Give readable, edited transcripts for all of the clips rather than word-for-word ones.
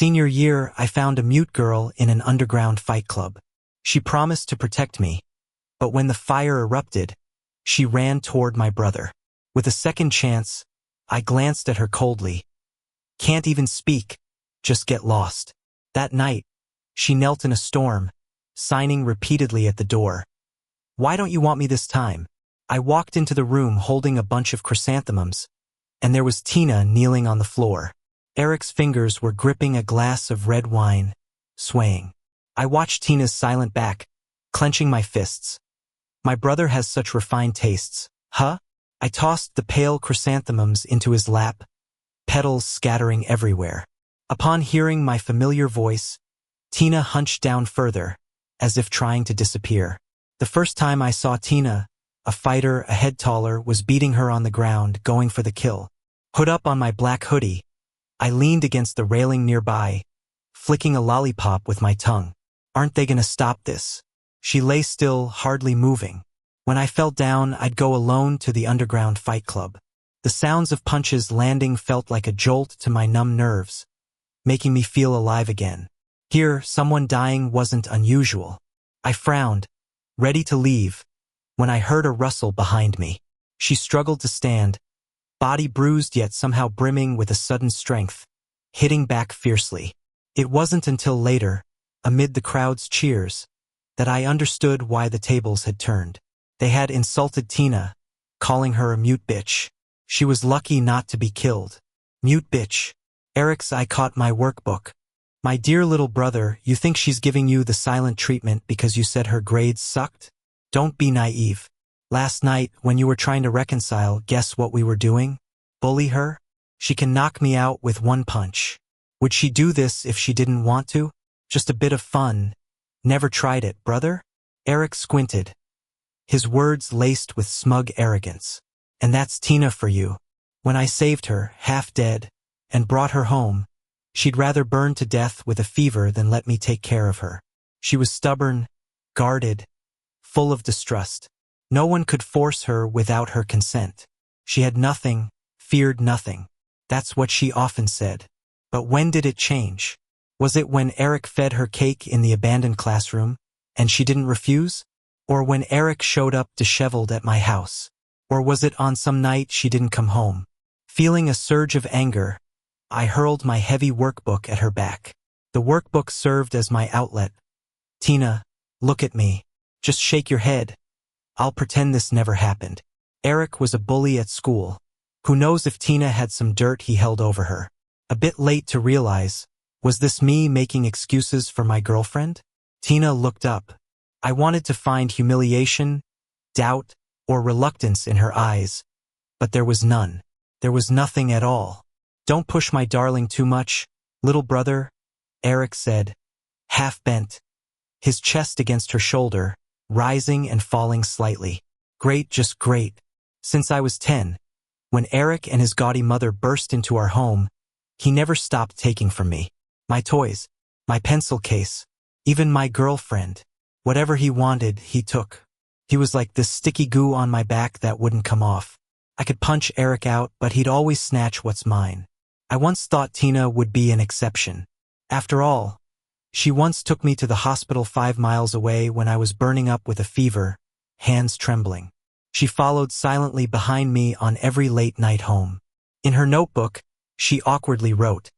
Senior year, I found a mute girl in an underground fight club. She promised to protect me, but when the fire erupted, she ran toward my brother. With a second chance, I glanced at her coldly. Can't even speak, just get lost. That night, she knelt in a storm, signing repeatedly at the door. Why don't you want me this time? I walked into the room holding a bunch of chrysanthemums, and there was Tina kneeling on the floor. Eric's fingers were gripping a glass of red wine, swaying. I watched Tina's silent back, clenching my fists. My brother has such refined tastes, huh? I tossed the pale chrysanthemums into his lap, petals scattering everywhere. Upon hearing my familiar voice, Tina hunched down further, as if trying to disappear. The first time I saw Tina, a fighter a head taller was beating her on the ground, going for the kill. Hood up on my black hoodie, I leaned against the railing nearby, flicking a lollipop with my tongue. Aren't they gonna stop this? She lay still, hardly moving. When I fell down, I'd go alone to the underground fight club. The sounds of punches landing felt like a jolt to my numb nerves, making me feel alive again. Here, someone dying wasn't unusual. I frowned, ready to leave, when I heard a rustle behind me. She struggled to stand, body bruised yet somehow brimming with a sudden strength, hitting back fiercely. It wasn't until later, amid the crowd's cheers, that I understood why the tables had turned. They had insulted Tina, calling her a mute bitch. She was lucky not to be killed. Mute bitch. Eric's I caught my workbook. My dear little brother, you think she's giving you the silent treatment because you said her grades sucked? Don't be naive. Last night, when you were trying to reconcile, guess what we were doing? Bully her? She can knock me out with one punch. Would she do this if she didn't want to? Just a bit of fun. Never tried it, brother? Eric squinted, his words laced with smug arrogance. And that's Tina for you. When I saved her, half dead, and brought her home, she'd rather burn to death with a fever than let me take care of her. She was stubborn, guarded, full of distrust. No one could force her without her consent. She had nothing, feared nothing. That's what she often said. But when did it change? Was it when Eric fed her cake in the abandoned classroom, and she didn't refuse? Or when Eric showed up disheveled at my house? Or was it on some night she didn't come home? Feeling a surge of anger, I hurled my heavy workbook at her back. The workbook served as my outlet. Tina, look at me. Just shake your head. I'll pretend this never happened. Eric was a bully at school. Who knows if Tina had some dirt he held over her? A bit late to realize, was this me making excuses for my girlfriend? Tina looked up. I wanted to find humiliation, doubt, or reluctance in her eyes, but there was none. There was nothing at all. Don't push my darling too much, little brother, Eric said, half bent, his chest against her shoulder, rising and falling slightly. Great, just great. Since I was 10, when Eric and his gaudy mother burst into our home, he never stopped taking from me. My toys, my pencil case, even my girlfriend. Whatever he wanted, he took. He was like this sticky goo on my back that wouldn't come off. I could punch Eric out, but he'd always snatch what's mine. I once thought Tina would be an exception. After all, she once took me to the hospital 5 miles away when I was burning up with a fever, hands trembling. She followed silently behind me on every late night home. In her notebook, she awkwardly wrote,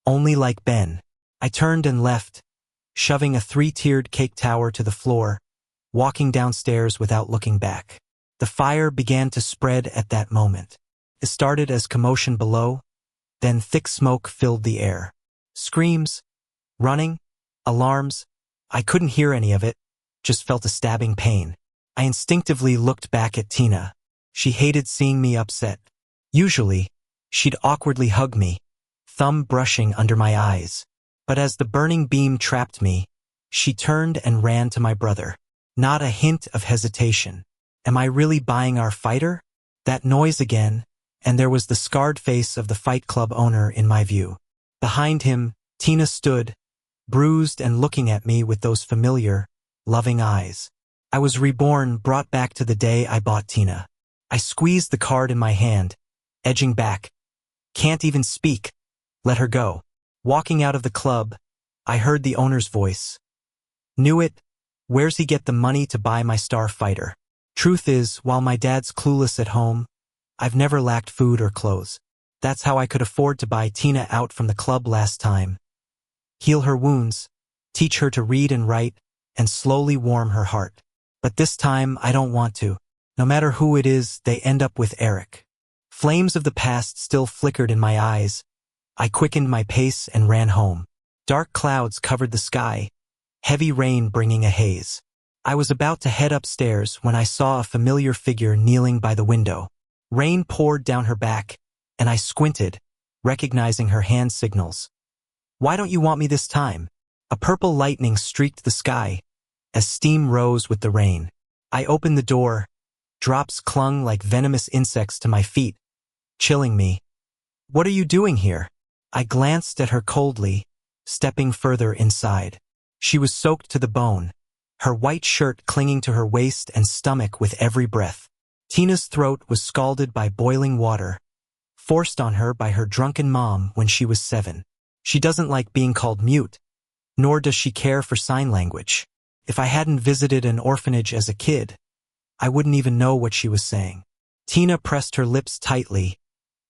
"Only like Ben." I turned and left, shoving a 3-tiered cake tower to the floor, walking downstairs without looking back. The fire began to spread at that moment. It started as commotion below, then thick smoke filled the air. Screams, running, alarms. I couldn't hear any of it, just felt a stabbing pain. I instinctively looked back at Tina. She hated seeing me upset. Usually, she'd awkwardly hug me, thumb brushing under my eyes. But as the burning beam trapped me, she turned and ran to my brother. Not a hint of hesitation. Am I really buying our fighter? That noise again, and there was the scarred face of the fight club owner in my view. Behind him, Tina stood, bruised and looking at me with those familiar, loving eyes. I was reborn, brought back to the day I bought Tina. I squeezed the card in my hand, edging back. Can't even speak. Let her go. Walking out of the club, I heard the owner's voice. Knew it. Where's he get the money to buy my star fighter? Truth is, while my dad's clueless at home, I've never lacked food or clothes. That's how I could afford to buy Tina out from the club last time. Heal her wounds, teach her to read and write, and slowly warm her heart. But this time, I don't want to. No matter who it is, they end up with Eric. Flames of the past still flickered in my eyes. I quickened my pace and ran home. Dark clouds covered the sky, heavy rain bringing a haze. I was about to head upstairs when I saw a familiar figure kneeling by the window. Rain poured down her back, and I squinted, recognizing her hand signals. Why don't you want me this time? A purple lightning streaked the sky, as steam rose with the rain. I opened the door. Drops clung like venomous insects to my feet, chilling me. What are you doing here? I glanced at her coldly, stepping further inside. She was soaked to the bone, her white shirt clinging to her waist and stomach with every breath. Tina's throat was scalded by boiling water, forced on her by her drunken mom when she was 7. She doesn't like being called mute, nor does she care for sign language. If I hadn't visited an orphanage as a kid, I wouldn't even know what she was saying. Tina pressed her lips tightly,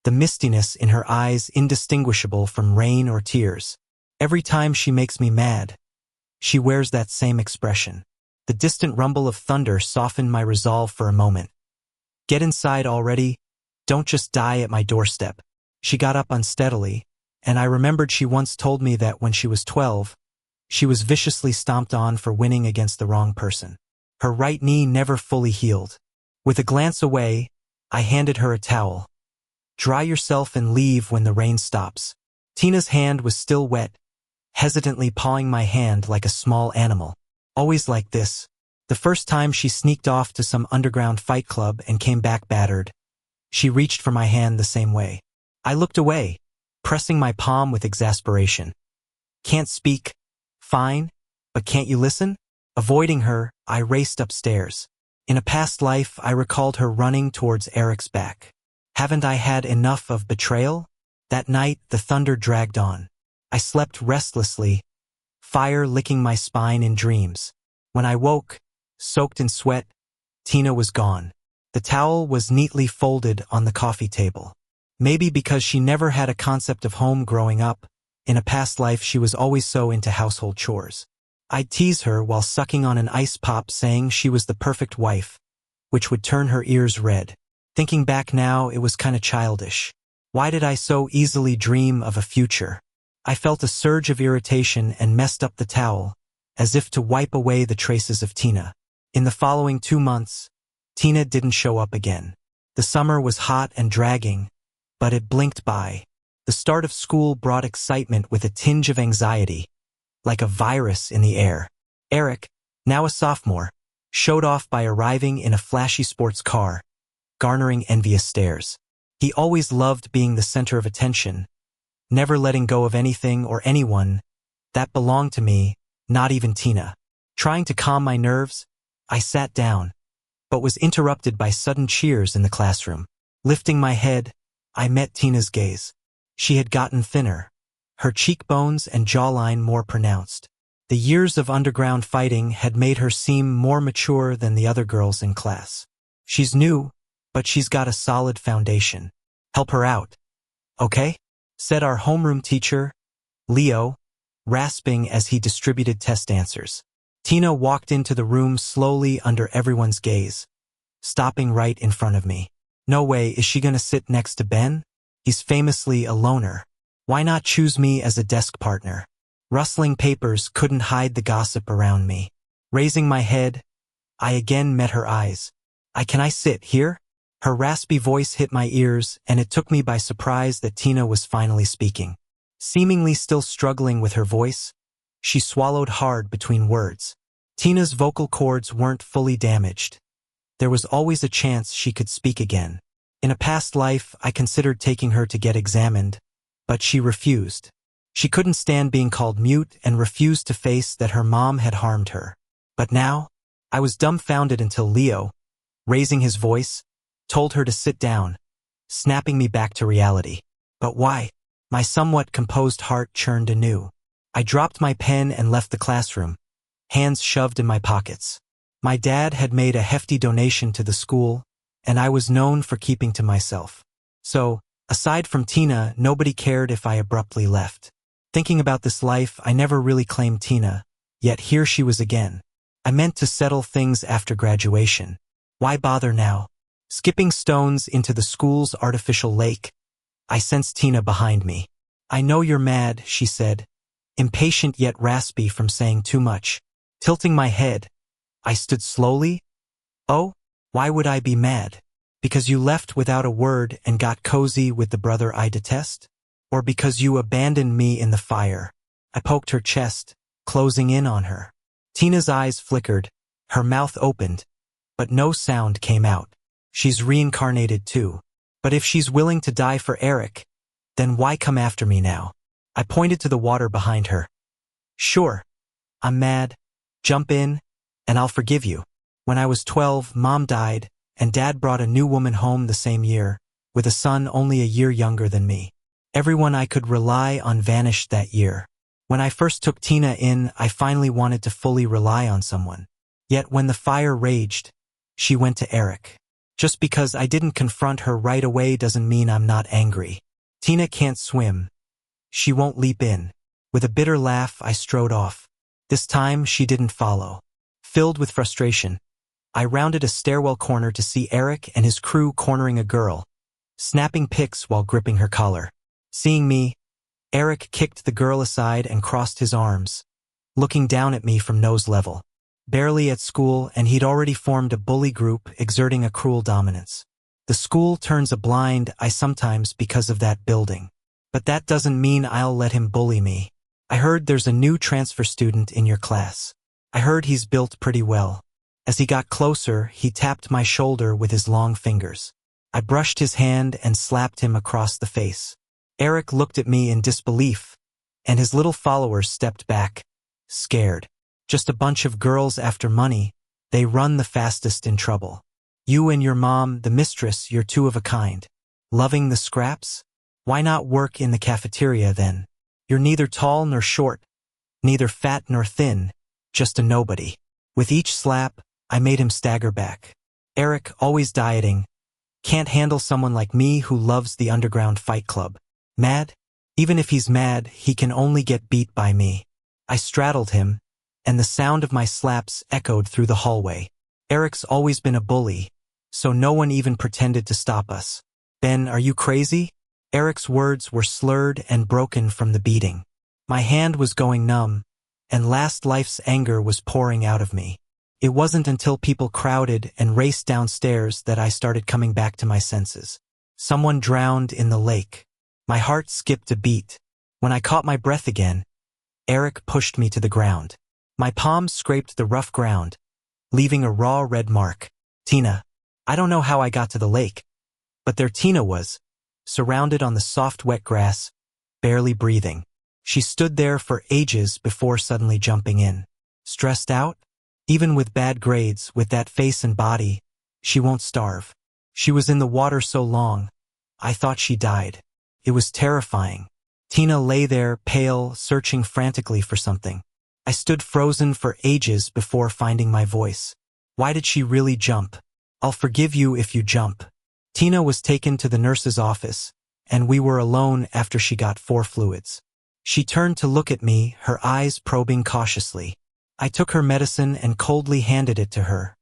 the mistiness in her eyes indistinguishable from rain or tears. Every time she makes me mad, she wears that same expression. The distant rumble of thunder softened my resolve for a moment. Get inside already. Don't just die at my doorstep. She got up unsteadily, and I remembered she once told me that when she was 12, she was viciously stomped on for winning against the wrong person. Her right knee never fully healed. With a glance away, I handed her a towel. Dry yourself and leave when the rain stops. Tina's hand was still wet, hesitantly pawing my hand like a small animal. Always like this. The first time she sneaked off to some underground fight club and came back battered, she reached for my hand the same way. I looked away, pressing my palm with exasperation. Can't speak. Fine, but can't you listen? Avoiding her, I raced upstairs. In a past life, I recalled her running towards Eric's back. Haven't I had enough of betrayal? That night, the thunder dragged on. I slept restlessly, fire licking my spine in dreams. When I woke, soaked in sweat, Tina was gone. The towel was neatly folded on the coffee table. Maybe because she never had a concept of home growing up, in a past life she was always so into household chores. I'd tease her while sucking on an ice pop saying she was the perfect wife, which would turn her ears red. Thinking back now, it was kinda childish. Why did I so easily dream of a future? I felt a surge of irritation and messed up the towel, as if to wipe away the traces of Tina. In the following 2 months, Tina didn't show up again. The summer was hot and dragging, but it blinked by. The start of school brought excitement with a tinge of anxiety, like a virus in the air. Eric, now a sophomore, showed off by arriving in a flashy sports car, garnering envious stares. He always loved being the center of attention, never letting go of anything or anyone that belonged to me, not even Tina. Trying to calm my nerves, I sat down, but was interrupted by sudden cheers in the classroom. Lifting my head, I met Tina's gaze. She had gotten thinner, her cheekbones and jawline more pronounced. The years of underground fighting had made her seem more mature than the other girls in class. She's new, but she's got a solid foundation. Help her out, okay? Said our homeroom teacher, Leo, rasping as he distributed test answers. Tina walked into the room slowly under everyone's gaze, stopping right in front of me. No way, is she gonna sit next to Ben? He's famously a loner. Why not choose me as a desk partner? Rustling papers couldn't hide the gossip around me. Raising my head, I again met her eyes. Can I sit here? Her raspy voice hit my ears, and it took me by surprise that Tina was finally speaking. Seemingly still struggling with her voice, she swallowed hard between words. Tina's vocal cords weren't fully damaged. There was always a chance she could speak again. In a past life, I considered taking her to get examined, but she refused. She couldn't stand being called mute and refused to face that her mom had harmed her. But now, I was dumbfounded until Leo, raising his voice, told her to sit down, snapping me back to reality. But why? My somewhat composed heart churned anew. I dropped my pen and left the classroom, hands shoved in my pockets. My dad had made a hefty donation to the school, and I was known for keeping to myself. So, aside from Tina, nobody cared if I abruptly left. Thinking about this life, I never really claimed Tina, yet here she was again. I meant to settle things after graduation. Why bother now? Skipping stones into the school's artificial lake, I sensed Tina behind me. "I know you're mad," she said, impatient yet raspy from saying too much. Tilting my head, I stood slowly. "Oh, why would I be mad? Because you left without a word and got cozy with the brother I detest? Or because you abandoned me in the fire?" I poked her chest, closing in on her. Tina's eyes flickered, her mouth opened, but no sound came out. She's reincarnated too. But if she's willing to die for Eric, then why come after me now? I pointed to the water behind her. "Sure, I'm mad. Jump in, and I'll forgive you. When I was 12, Mom died, and Dad brought a new woman home the same year, with a son only a year younger than me. Everyone I could rely on vanished that year. When I first took Tina in, I finally wanted to fully rely on someone. Yet when the fire raged, she went to Eric. Just because I didn't confront her right away doesn't mean I'm not angry. Tina can't swim. She won't leap in." With a bitter laugh, I strode off. This time, she didn't follow. Filled with frustration, I rounded a stairwell corner to see Eric and his crew cornering a girl, snapping pics while gripping her collar. Seeing me, Eric kicked the girl aside and crossed his arms, looking down at me from nose level. Barely at school, and he'd already formed a bully group exerting a cruel dominance. The school turns a blind eye sometimes because of that building. But that doesn't mean I'll let him bully me. "I heard there's a new transfer student in your class. I heard he's built pretty well." As he got closer, he tapped my shoulder with his long fingers. I brushed his hand and slapped him across the face. Eric looked at me in disbelief, and his little followers stepped back, scared. "Just a bunch of girls after money. They run the fastest in trouble. You and your mom, the mistress, you're two of a kind. Loving the scraps? Why not work in the cafeteria then? You're neither tall nor short, neither fat nor thin, just a nobody." With each slap, I made him stagger back. Eric, always dieting, can't handle someone like me who loves the underground fight club. Mad? Even if he's mad, he can only get beat by me. I straddled him, and the sound of my slaps echoed through the hallway. Eric's always been a bully, so no one even pretended to stop us. "Ben, are you crazy?" Eric's words were slurred and broken from the beating. My hand was going numb, and last life's anger was pouring out of me. It wasn't until people crowded and raced downstairs that I started coming back to my senses. Someone drowned in the lake. My heart skipped a beat. When I caught my breath again, Eric pushed me to the ground. My palms scraped the rough ground, leaving a raw red mark. Tina. I don't know how I got to the lake, but there Tina was, surrounded on the soft wet grass, barely breathing. She stood there for ages before suddenly jumping in. Stressed out? Even with bad grades, with that face and body, she won't starve. She was in the water so long, I thought she died. It was terrifying. Tina lay there, pale, searching frantically for something. I stood frozen for ages before finding my voice. Why did she really jump? "I'll forgive you if you jump." Tina was taken to the nurse's office, and we were alone after she got 4 fluids. She turned to look at me, her eyes probing cautiously. I took her medicine and coldly handed it to her.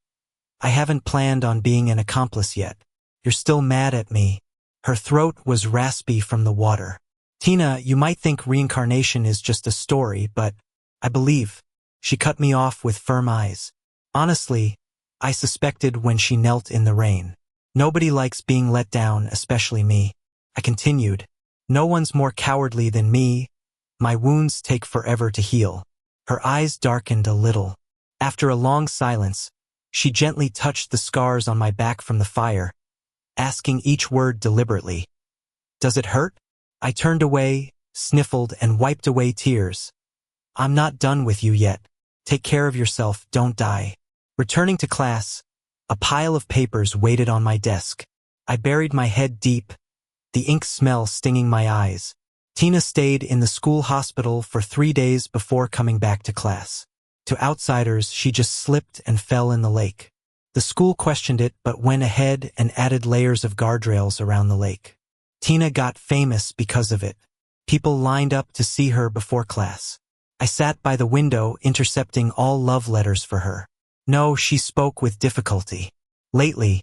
"I haven't planned on being an accomplice yet. You're still mad at me." Her throat was raspy from the water. "Tina, you might think reincarnation is just a story, but I believe." She cut me off with firm eyes. Honestly, I suspected when she knelt in the rain. Nobody likes being let down, especially me. I continued. "No one's more cowardly than me. My wounds take forever to heal." Her eyes darkened a little. After a long silence, she gently touched the scars on my back from the fire, asking each word deliberately. "Does it hurt?" I turned away, sniffled, and wiped away tears. "I'm not done with you yet. Take care of yourself, don't die." Returning to class, a pile of papers waited on my desk. I buried my head deep, the ink smell stinging my eyes. Tina stayed in the school hospital for 3 days before coming back to class. To outsiders, she just slipped and fell in the lake. The school questioned it but went ahead and added layers of guardrails around the lake. Tina got famous because of it. People lined up to see her before class. I sat by the window intercepting all love letters for her. No, she spoke with difficulty. Lately,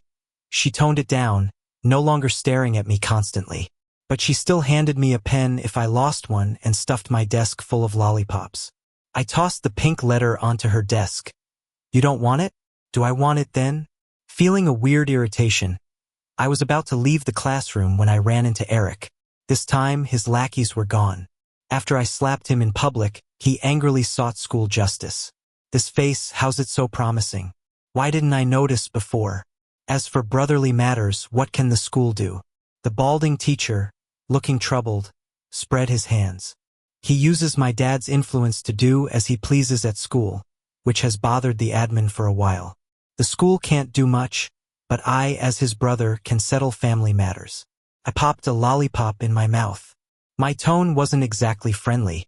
she toned it down, no longer staring at me constantly. But she still handed me a pen if I lost one and stuffed my desk full of lollipops. I tossed the pink letter onto her desk. You don't want it? Do I want it then? Feeling a weird irritation, I was about to leave the classroom when I ran into Eric. This time, his lackeys were gone. After I slapped him in public, he angrily sought school justice. This face, how's it so promising? Why didn't I notice before? As for brotherly matters, what can the school do? The balding teacher, looking troubled, spread his hands. He uses my dad's influence to do as he pleases at school, which has bothered the admin for a while. The school can't do much, but I, as his brother, can settle family matters. I popped a lollipop in my mouth. My tone wasn't exactly friendly.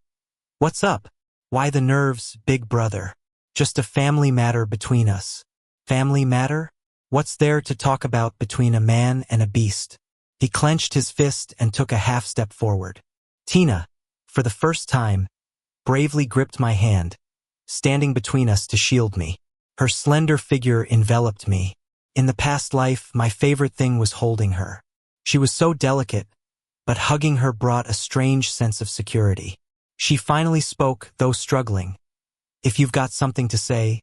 What's up? Why the nerves, big brother? Just a family matter between us. Family matter? What's there to talk about between a man and a beast? He clenched his fist and took a half step forward. Tina, for the first time, bravely gripped my hand, standing between us to shield me. Her slender figure enveloped me. In the past life, my favorite thing was holding her. She was so delicate, but hugging her brought a strange sense of security. She finally spoke, though struggling. If you've got something to say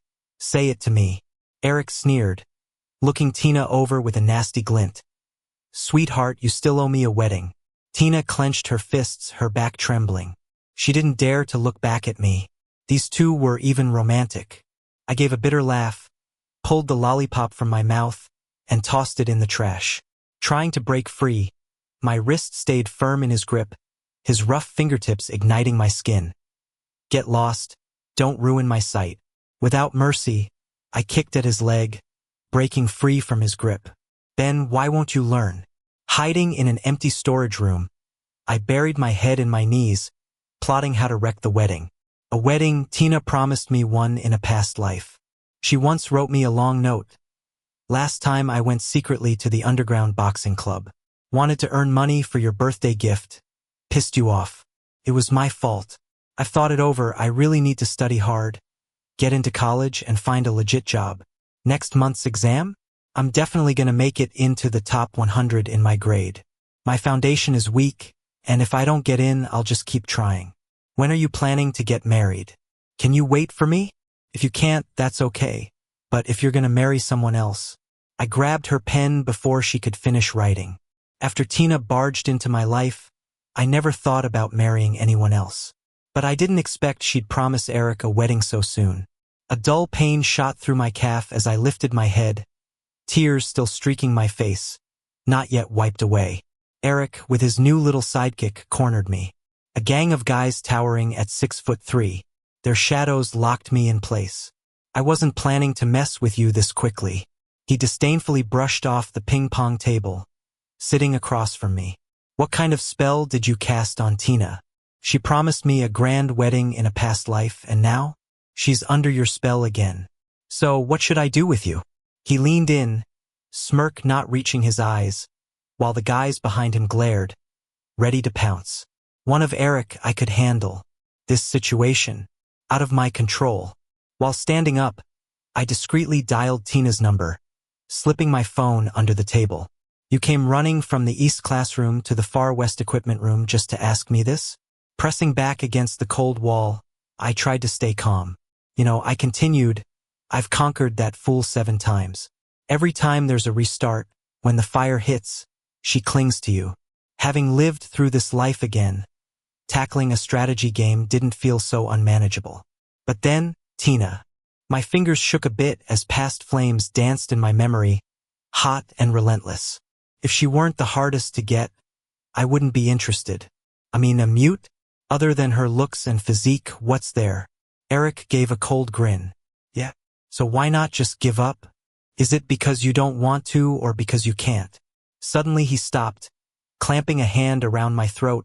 it to me. Eric sneered, looking Tina over with a nasty glint. Sweetheart, you still owe me a wedding. Tina clenched her fists, her back trembling. She didn't dare to look back at me. These two were even romantic. I gave a bitter laugh, pulled the lollipop from my mouth, and tossed it in the trash. Trying to break free, my wrist stayed firm in his grip, his rough fingertips igniting my skin. Get lost, don't ruin my sight. Without mercy, I kicked at his leg, breaking free from his grip. Ben, why won't you learn? Hiding in an empty storage room, I buried my head in my knees, plotting how to wreck the wedding. A wedding, Tina promised me one in a past life. She once wrote me a long note. Last time I went secretly to the underground boxing club. Wanted to earn money for your birthday gift. Pissed you off. It was my fault. I've thought it over. I really need to study hard, get into college, and find a legit job. Next month's exam? I'm definitely gonna make it into the top 100 in my grade. My foundation is weak, and if I don't get in, I'll just keep trying. When are you planning to get married? Can you wait for me? If you can't, that's okay. But if you're gonna marry someone else. I grabbed her pen before she could finish writing. After Tina barged into my life, I never thought about marrying anyone else. But I didn't expect she'd promise Eric a wedding so soon. A dull pain shot through my calf as I lifted my head, tears still streaking my face, not yet wiped away. Eric, with his new little sidekick, cornered me. A gang of guys towering at 6'3". Their shadows locked me in place. I wasn't planning to mess with you this quickly. He disdainfully brushed off the ping-pong table, sitting across from me. What kind of spell did you cast on Tina? She promised me a grand wedding in a past life, and now? She's under your spell again. So what should I do with you? He leaned in, smirk not reaching his eyes, while the guys behind him glared, ready to pounce. One of Eric I could handle. This situation, out of my control. While standing up, I discreetly dialed Tina's number, slipping my phone under the table. You came running from the east classroom to the far west equipment room just to ask me this? Pressing back against the cold wall, I tried to stay calm. I continued, I've conquered that fool 7 times. Every time there's a restart, when the fire hits, she clings to you. Having lived through this life again, tackling a strategy game didn't feel so unmanageable. But then, Tina. My fingers shook a bit as past flames danced in my memory, hot and relentless. If she weren't the hardest to get, I wouldn't be interested. A mute? Other than her looks and physique, what's there? Eric gave a cold grin. Yeah. So why not just give up? Is it because you don't want to or because you can't? Suddenly he stopped, clamping a hand around my throat,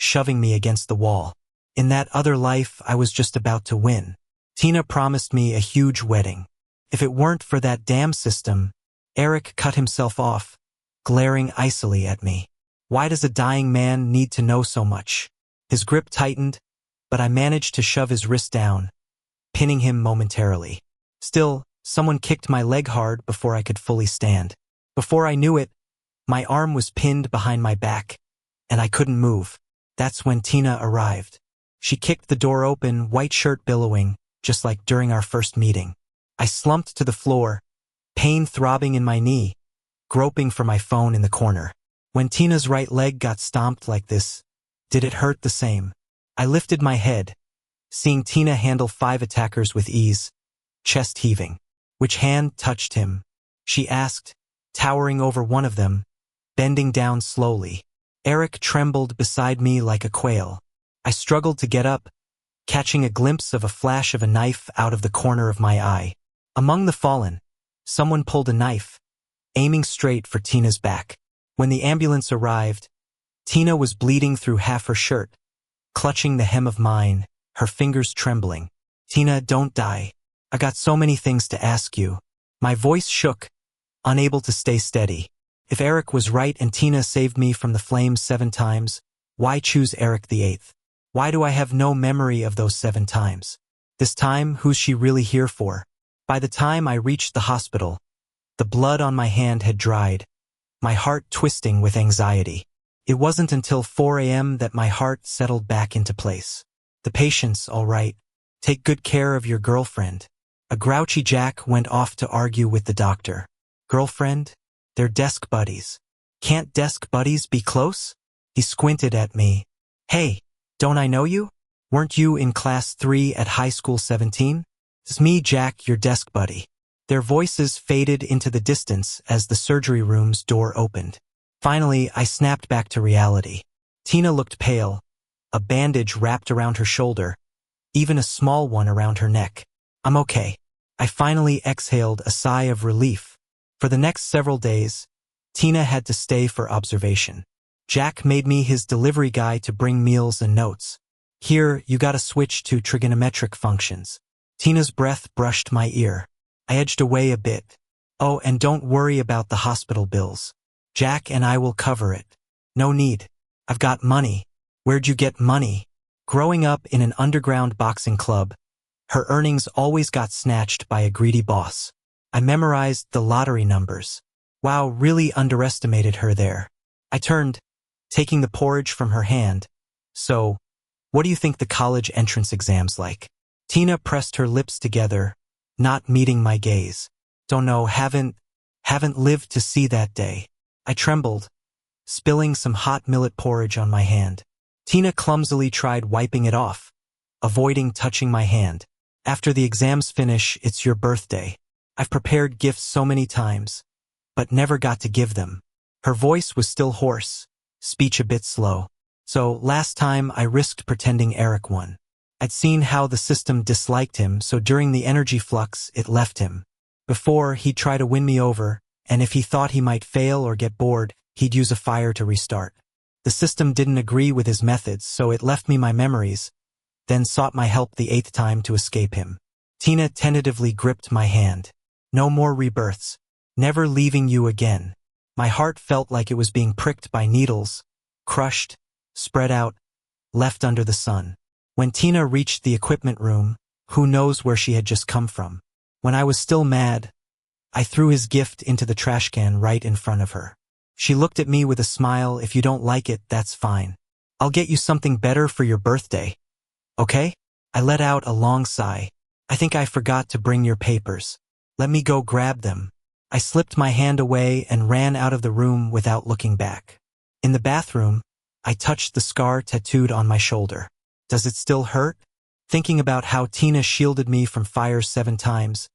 shoving me against the wall. In that other life, I was just about to win. Tina promised me a huge wedding. If it weren't for that damn system, Eric cut himself off, glaring icily at me. Why does a dying man need to know so much? His grip tightened, but I managed to shove his wrist down, pinning him momentarily. Still, someone kicked my leg hard before I could fully stand. Before I knew it, my arm was pinned behind my back, and I couldn't move. That's when Tina arrived. She kicked the door open, white shirt billowing, just like during our first meeting. I slumped to the floor, pain throbbing in my knee, groping for my phone in the corner. When Tina's right leg got stomped like this, did it hurt the same? I lifted my head, seeing Tina handle 5 attackers with ease, chest heaving. Which hand touched him? She asked, towering over one of them, bending down slowly. Eric trembled beside me like a quail. I struggled to get up, catching a glimpse of a flash of a knife out of the corner of my eye. Among the fallen, someone pulled a knife, aiming straight for Tina's back. When the ambulance arrived, Tina was bleeding through half her shirt, clutching the hem of mine, her fingers trembling. Tina, don't die. I got so many things to ask you. My voice shook, unable to stay steady. If Eric was right and Tina saved me from the flames 7 times, why choose Eric the 8th? Why do I have no memory of those 7 times? This time, who's she really here for? By the time I reached the hospital, the blood on my hand had dried, my heart twisting with anxiety. It wasn't until 4 a.m. that my heart settled back into place. The patient's all right. Take good care of your girlfriend. A grouchy Jack went off to argue with the doctor. Girlfriend? They're desk buddies. Can't desk buddies be close? He squinted at me. Hey, don't I know you? Weren't you in class 3 at high school 17? It's me, Jack, your desk buddy. Their voices faded into the distance as the surgery room's door opened. Finally, I snapped back to reality. Tina looked pale, a bandage wrapped around her shoulder, even a small one around her neck. I'm okay. I finally exhaled a sigh of relief. For the next several days, Tina had to stay for observation. Jack made me his delivery guy to bring meals and notes. Here, you gotta switch to trigonometric functions. Tina's breath brushed my ear. I edged away a bit. Oh, and don't worry about the hospital bills. Jack and I will cover it. No need. I've got money. Where'd you get money? Growing up in an underground boxing club, her earnings always got snatched by a greedy boss. I memorized the lottery numbers. Wow, really underestimated her there. I turned, taking the porridge from her hand. So, what do you think the college entrance exam's like? Tina pressed her lips together, not meeting my gaze. Don't know, haven't lived to see that day. I trembled, spilling some hot millet porridge on my hand. Tina clumsily tried wiping it off, avoiding touching my hand. After the exams finish, it's your birthday. I've prepared gifts so many times, but never got to give them. Her voice was still hoarse, speech a bit slow. So last time I risked pretending Eric won. I'd seen how the system disliked him, so during the energy flux, it left him. Before, he'd try to win me over, and if he thought he might fail or get bored, he'd use a fire to restart. The system didn't agree with his methods, so it left me my memories, then sought my help the 8th time to escape him. Tina tentatively gripped my hand. No more rebirths. Never leaving you again. My heart felt like it was being pricked by needles, crushed, spread out, left under the sun. When Tina reached the equipment room, who knows where she had just come from. When I was still mad, I threw his gift into the trash can right in front of her. She looked at me with a smile. If you don't like it, that's fine. I'll get you something better for your birthday. Okay? I let out a long sigh. I think I forgot to bring your papers. Let me go grab them. I slipped my hand away and ran out of the room without looking back. In the bathroom, I touched the scar tattooed on my shoulder. Does it still hurt? Thinking about how Tina shielded me from fire 7 times,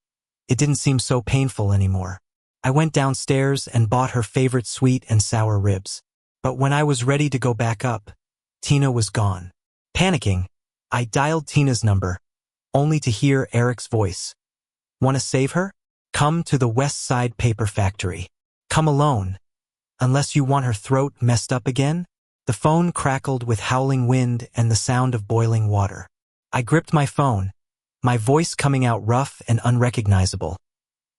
it didn't seem so painful anymore. I went downstairs and bought her favorite sweet and sour ribs. But when I was ready to go back up, Tina was gone. Panicking, I dialed Tina's number, only to hear Eric's voice. Want to save her? Come to the West Side Paper Factory. Come alone. Unless you want her throat messed up again? The phone crackled with howling wind and the sound of boiling water. I gripped my phone, my voice coming out rough and unrecognizable.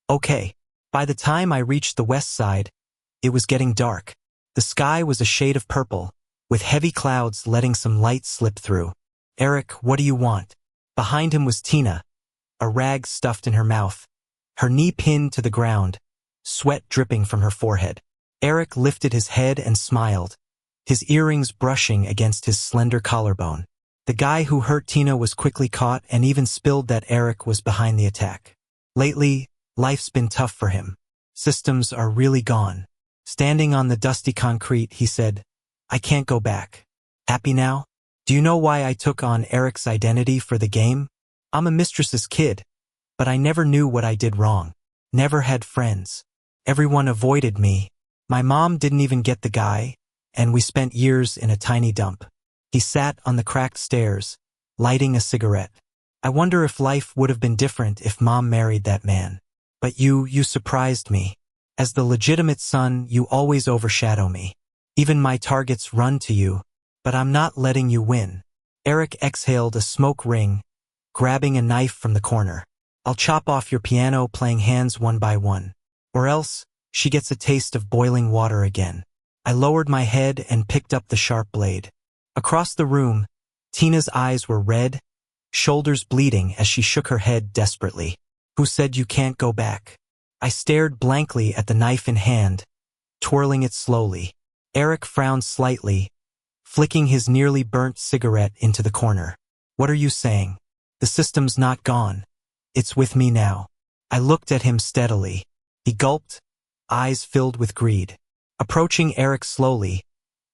Okay. By the time I reached the west side, it was getting dark. The sky was a shade of purple, with heavy clouds letting some light slip through. Eric, what do you want? Behind him was Tina, a rag stuffed in her mouth, her knee pinned to the ground, sweat dripping from her forehead. Eric lifted his head and smiled, his earrings brushing against his slender collarbone. The guy who hurt Tina was quickly caught and even spilled that Eric was behind the attack. Lately, life's been tough for him. Systems are really gone. Standing on the dusty concrete, he said, I can't go back. Happy now? Do you know why I took on Eric's identity for the game? I'm a mistress's kid, but I never knew what I did wrong. Never had friends. Everyone avoided me. My mom didn't even get the guy, and we spent years in a tiny dump. He sat on the cracked stairs, lighting a cigarette. I wonder if life would have been different if Mom married that man. But you surprised me. As the legitimate son, you always overshadow me. Even my targets run to you, but I'm not letting you win. Eric exhaled a smoke ring, grabbing a knife from the corner. I'll chop off your piano playing hands one by one. Or else, she gets a taste of boiling water again. I lowered my head and picked up the sharp blade. Across the room, Tina's eyes were red, shoulders bleeding as she shook her head desperately. Who said you can't go back? I stared blankly at the knife in hand, twirling it slowly. Eric frowned slightly, flicking his nearly burnt cigarette into the corner. What are you saying? The system's not gone. It's with me now. I looked at him steadily. He gulped, eyes filled with greed. Approaching Eric slowly,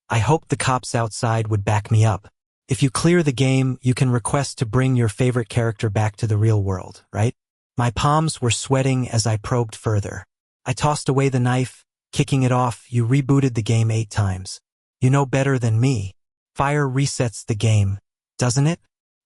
I hoped the cops outside would back me up. If you clear the game, you can request to bring your favorite character back to the real world, right? My palms were sweating as I probed further. I tossed away the knife, kicking it off. You rebooted the game 8 times. You know better than me. Fire resets the game, doesn't it?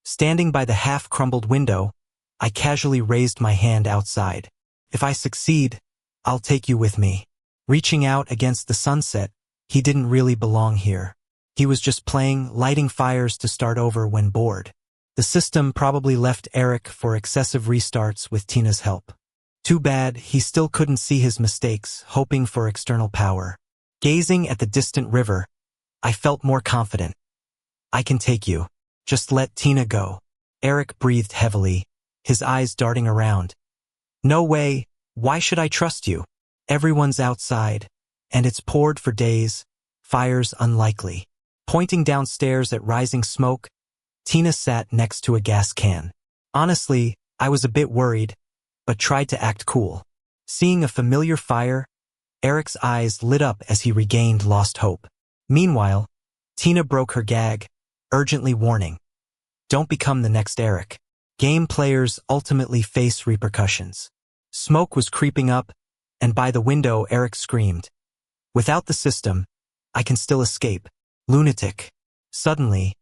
Standing by the half-crumbled window, I casually raised my hand outside. If I succeed, I'll take you with me. Reaching out against the sunset, he didn't really belong here. He was just playing, lighting fires to start over when bored. The system probably left Eric for excessive restarts with Tina's help. Too bad he still couldn't see his mistakes, hoping for external power. Gazing at the distant river, I felt more confident. I can take you. Just let Tina go. Eric breathed heavily, his eyes darting around. No way. Why should I trust you? Everyone's outside, and it's poured for days. Fire's unlikely. Pointing downstairs at rising smoke, Tina sat next to a gas can. Honestly, I was a bit worried, but tried to act cool. Seeing a familiar fire, Eric's eyes lit up as he regained lost hope. Meanwhile, Tina broke her gag, urgently warning, don't become the next Eric. Game players ultimately face repercussions. Smoke was creeping up, and by the window Eric screamed, without the system, I can still escape. Lunatic. Suddenly,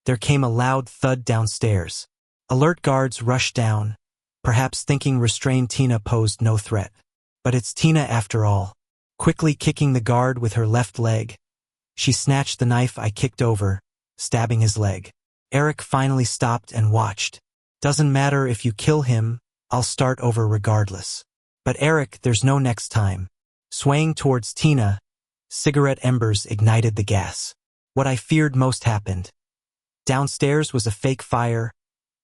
there came a loud thud downstairs. Alert guards rushed down, perhaps thinking restrained Tina posed no threat. But it's Tina after all. Quickly kicking the guard with her left leg, she snatched the knife I kicked over, stabbing his leg. Eric finally stopped and watched. Doesn't matter if you kill him, I'll start over regardless. But Eric, there's no next time. Swaying towards Tina, cigarette embers ignited the gas. What I feared most happened. Downstairs was a fake fire,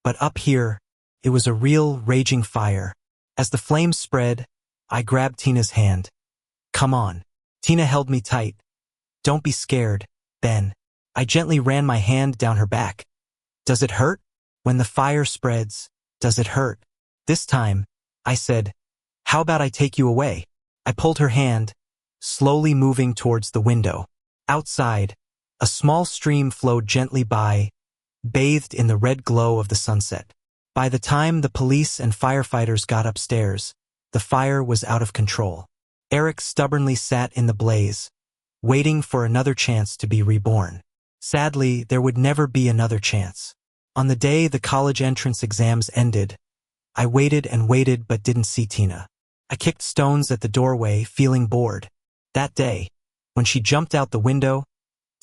but up here, it was a real, raging fire. As the flames spread, I grabbed Tina's hand. Come on. Tina held me tight. Don't be scared, Ben. I gently ran my hand down her back. Does it hurt? When the fire spreads, does it hurt? This time, I said, how about I take you away? I pulled her hand, slowly moving towards the window. Outside, a small stream flowed gently by, bathed in the red glow of the sunset. By the time the police and firefighters got upstairs, the fire was out of control. Eric stubbornly sat in the blaze, waiting for another chance to be reborn. Sadly, there would never be another chance. On the day the college entrance exams ended, I waited and waited but didn't see Tina. I kicked stones at the doorway, feeling bored. That day, when she jumped out the window,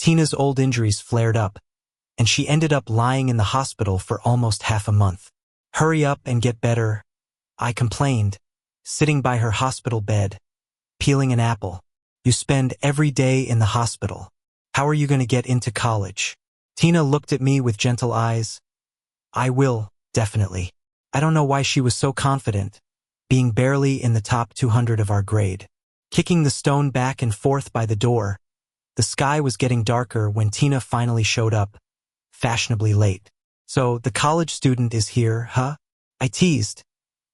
Tina's old injuries flared up, and she ended up lying in the hospital for almost half a month. Hurry up and get better, I complained, sitting by her hospital bed, peeling an apple. You spend every day in the hospital. How are you going to get into college? Tina looked at me with gentle eyes. I will, definitely. I don't know why she was so confident, being barely in the top 200 of our grade. Kicking the stone back and forth by the door, the sky was getting darker when Tina finally showed up, fashionably late. So, the college student is here, huh? I teased,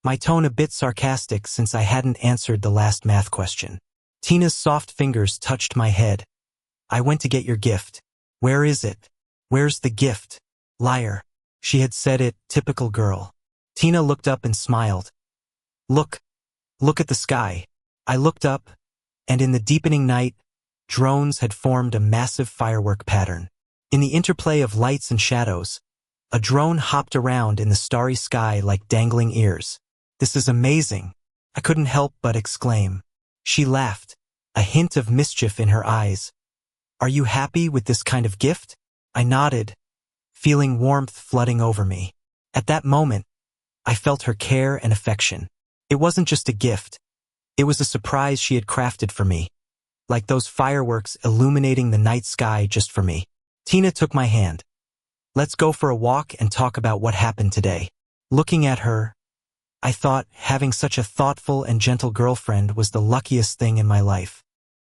my tone a bit sarcastic since I hadn't answered the last math question. Tina's soft fingers touched my head. I went to get your gift. Where is it? Where's the gift? Liar. She had said it, typical girl. Tina looked up and smiled. Look at the sky. I looked up, and in the deepening night, drones had formed a massive firework pattern. In the interplay of lights and shadows, a drone hopped around in the starry sky like dangling ears. This is amazing, I couldn't help but exclaim. She laughed, a hint of mischief in her eyes. Are you happy with this kind of gift? I nodded, feeling warmth flooding over me. At that moment, I felt her care and affection. It wasn't just a gift. It was a surprise she had crafted for me, like those fireworks illuminating the night sky just for me. Tina took my hand. Let's go for a walk and talk about what happened today. Looking at her, I thought having such a thoughtful and gentle girlfriend was the luckiest thing in my life.